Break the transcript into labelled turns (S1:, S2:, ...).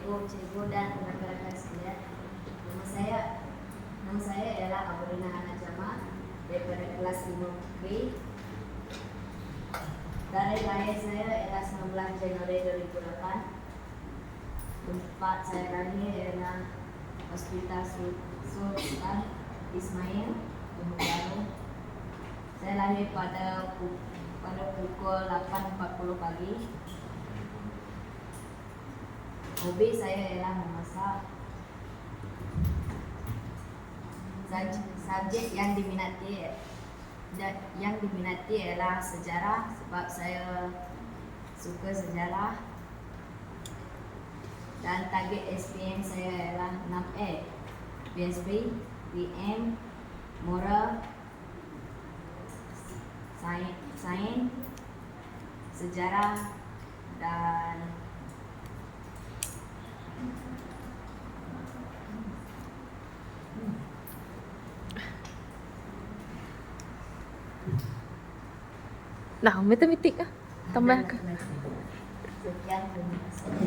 S1: cikgu dan rekan-rekan sekalian. Nama saya ialah Abrina Hana Jamal daripada kelas 5B. Tarikh lahir saya ialah 19 Januari 2008. Tempat saya lahir ialah Hospital Sultan Ismail, Johor Bahru. Saya lahir pada pukul 8.40 pagi. Hobi saya ialah memasak. Subjek yang diminati ialah sejarah sebab saya suka sejarah. Dan target SPM saya ialah 6A. BSB, PM, Moral, Sains, Sejarah dan
S2: Nah, matematik lah. Tambah ke?
S1: Sekian terima kasih.